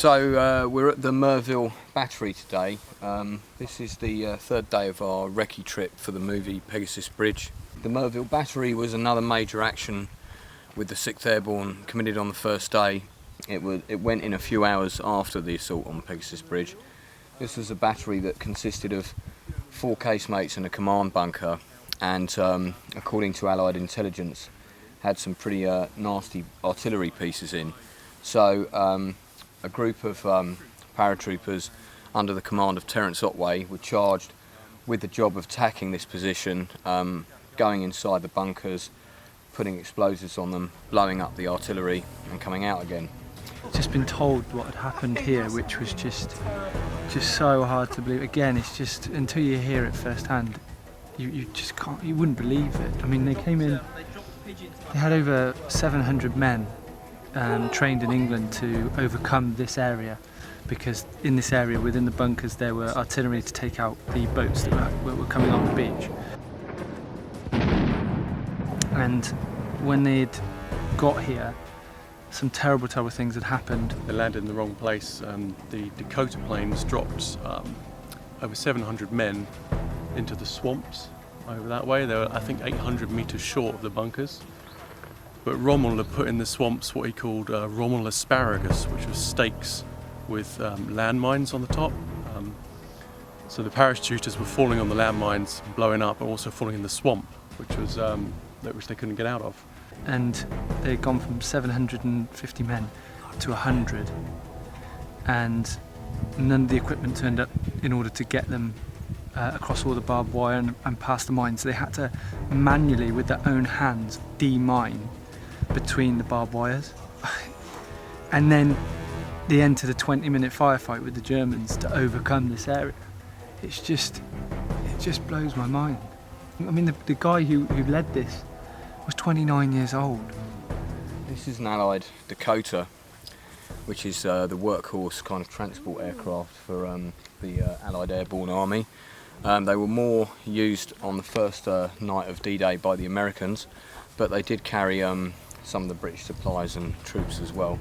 We're at the Merville Battery today. This is the third day of our recce trip for the movie Pegasus Bridge. The Merville Battery was another major action with the 6th Airborne committed on the first day. It went in a few hours after the assault on Pegasus Bridge. This was a battery that consisted of 4 casemates and a command bunker, and according to Allied intelligence had some pretty nasty artillery pieces in. So a group of paratroopers under the command of Terence Otway were charged with the job of attacking this position, going inside the bunkers, putting explosives on them, blowing up the artillery and coming out again. Just been told what had happened here, which was just so hard to believe. Again, it's just until you hear it firsthand, you just can't, you wouldn't believe it. I mean, they came in, they had over 700 men trained in England to overcome this area, because in this area within the bunkers there were artillery to take out the boats that were coming on the beach. And when they'd got here, some terrible things had happened. They landed in the wrong place. The Dakota planes dropped over 700 men into the swamps over that way. They were, I think, 800 metres short of the bunkers. But Rommel had put in the swamps what he called Rommel asparagus, which was stakes with landmines on the top. So the parachuters were falling on the landmines, blowing up, and also falling in the swamp, which they couldn't get out of. And they had gone from 750 men to 100, and none of the equipment turned up in order to get them across all the barbed wire and past the mines. So they had to manually, with their own hands, demine between the barbed wires. And then they entered a 20-minute firefight with the Germans to overcome this area. It just blows my mind. I mean, the guy who led this was 29 years old. This is an Allied Dakota, which is the workhorse kind of transport aircraft for the Allied Airborne Army. They were more used on the first night of D-Day by the Americans, but they did carry some of the British supplies and troops as well.